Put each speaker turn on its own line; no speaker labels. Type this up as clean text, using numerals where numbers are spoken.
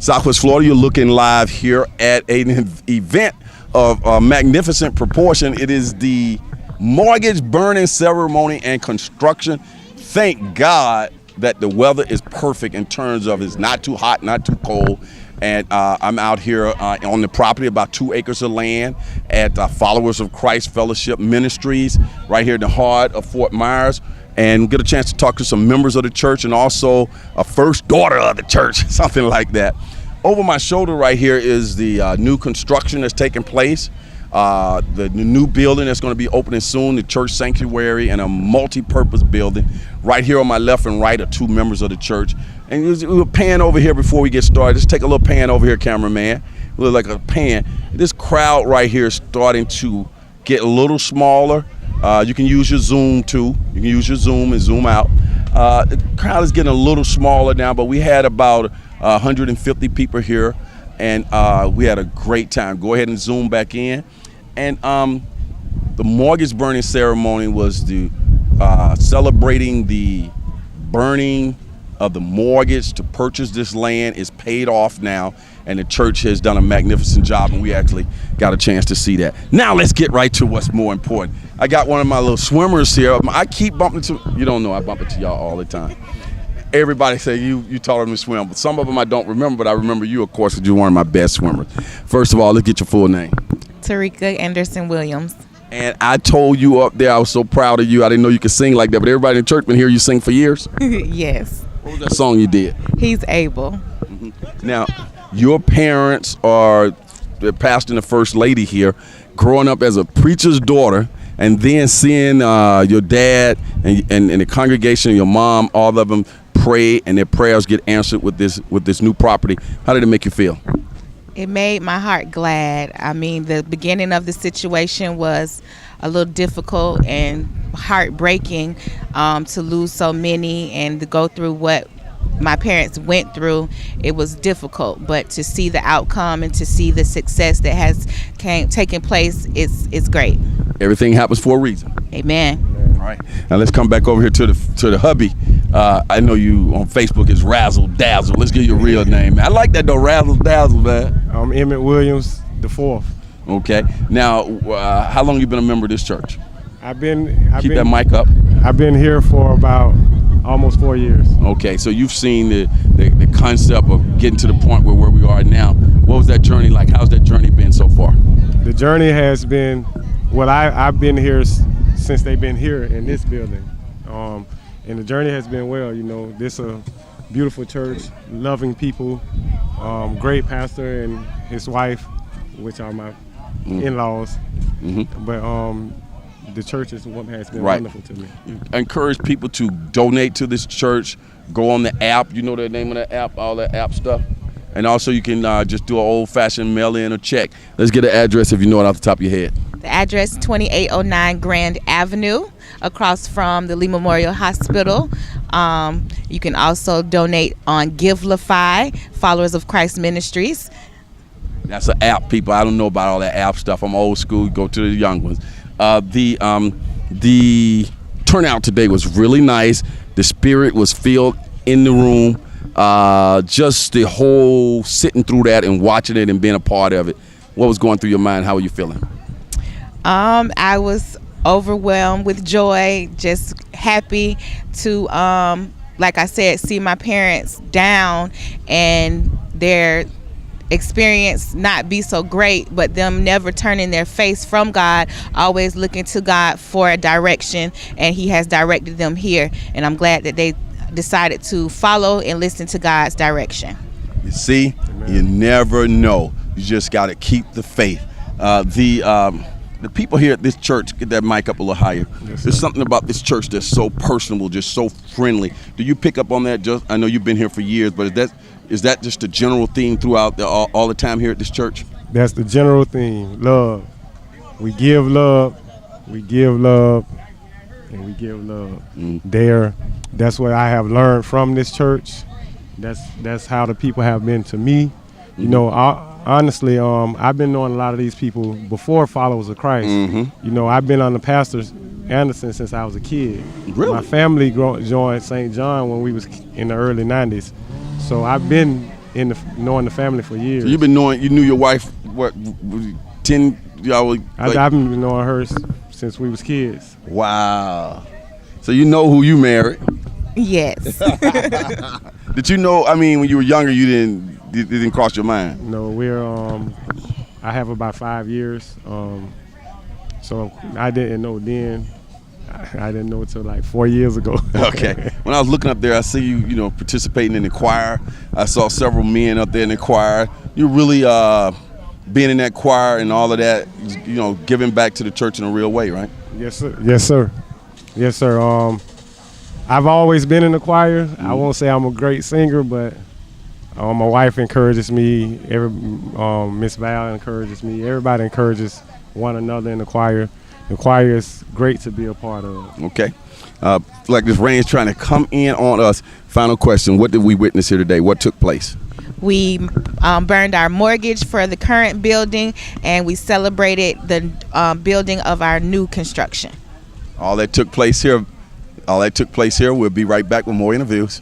Southwest Florida. You're looking live here at an event of magnificent proportion. It is the mortgage burning ceremony and construction. Thank God that the weather is perfect in terms of it's not too hot, not too cold. And I'm out here on the property, about 2 acres of land at Followers of Christ Fellowship Ministries, right here in the heart of Fort Myers. And get a chance to talk to some members of the church and also a first daughter of the church, something like that. Over my shoulder right here is the new construction that's taking place. The new building that's going to be opening soon, the church sanctuary, and a multi-purpose building. Right here on my left and right are 2 members of the church. And we'll pan over here before we get started. Just take a little pan over here, cameraman. Look like a pan. This crowd right here is starting to get a little smaller. You can use your zoom too. You can use your zoom and zoom out. The crowd is getting a little smaller now, but we had about 150 people here, and we had a great time. Go ahead and zoom back in. And the mortgage burning ceremony was celebrating the burning of the mortgage to purchase this land. Is paid off now, and the church has done a magnificent job, and we actually got a chance to see that. Now let's get right to what's more important. I got one of my little swimmers here. I keep bumping to, you don't know, I bump into y'all all the time. Everybody say you taught them to swim, but some of them I don't remember, but I remember you, of course, because you're one of my best swimmers. First of all, let's get your full name.
Tarika Anderson Williams.
And I told you up there, I was so proud of you. I didn't know you could sing like that, but everybody in church been hear you sing for years.
Yes.
What was that song you did?
He's able.
Mm-hmm. Now, your parents are the pastor and the first lady here, growing up as a preacher's daughter, and then seeing your dad and the congregation, your mom, all of them pray, and their prayers get answered with this new property. How did it make you feel?
It made my heart glad. I mean, the beginning of the situation was a little difficult and heartbreaking to lose so many and to go through what my parents went through. It was difficult, but to see the outcome and to see the success that has taken place, it's great.
Everything happens for a reason.
Amen.
All right. Now let's come back over here to the hubby. I know you on Facebook is Razzle Dazzle. Let's get your real name. I like that though, Razzle Dazzle, man.
I'm Emmett Williams, the 4th.
Okay. Now, how long you been a member of this church?
Keep
that mic up.
I've been here for about almost 4 years.
Okay, so you've seen the concept of getting to the point where we are now. What was that journey like? How's that journey been so far?
The journey has been, I've been here since they've been here in this building. And the journey has been well. You know, this is a beautiful church, loving people, great pastor and his wife, which are my in-laws. Mm-hmm. But the church is what has been wonderful to me.
I encourage people to donate to this church. Go on the app. You know the name of the app, all that app stuff. And also you can just do an old-fashioned mail-in or check. Let's get an address if you know it off the top of your head.
The address 2809 Grand Avenue, across from the Lee Memorial Hospital. You can also donate on Givelify, Followers of Christ Ministries.
That's an app, people. I don't know about all that app stuff. I'm old school. Go to the young ones. The turnout today was really nice. The spirit was filled in the room. Just the whole sitting through that and watching it and being a part of it. What was going through your mind? How were you feeling?
I was overwhelmed with joy, just happy to, like I said, see my parents down and their experience not be so great, but them never turning their face from God, always looking to God for a direction, and He has directed them here. And I'm glad that they decided to follow and listen to God's direction.
You see, Amen. You never know. You just got to keep the faith. The people here at this church, get that mic up a little higher. Yes, there's something about this church that's so personable, just so friendly. Do you pick up on that? I know you've been here for years, but is that just the general theme throughout all the time here at this church?
That's the general theme. Love. We give love. We give love. And we give love. That's what I have learned from this church. That's how the people have been to me. You know, honestly, I've been knowing a lot of these people before Followers of Christ. Mm-hmm. You know, I've been on the Pastor Anderson since I was a kid.
Really?
My family joined St. John when we was in the early 90s. So I've been knowing the family for years.
So you knew your wife, what, 10, y'all?
I've been knowing her since we was kids.
Wow. So you know who you married.
Yes.
Did you know, I mean, when you were younger, it didn't cross your mind?
No, I have about 5 years. So I didn't know then. I didn't know until like 4 years ago.
Okay. When I was looking up there, I see you participating in the choir. I saw several men up there in the choir. You really being in that choir and all of that, giving back to the church in a real way, right?
Yes, sir. Yes, sir. Yes, sir. I've always been in the choir. I won't say I'm a great singer, but my wife encourages me. Miss Val encourages me. Everybody encourages one another in the choir. The choir is great to be a part of.
Okay. Like this rain's trying to come in on us. Final question. What did we witness here today? What took place?
We burned our mortgage for the current building, and we celebrated the building of our new construction.
All that took place here. We'll be right back with more interviews.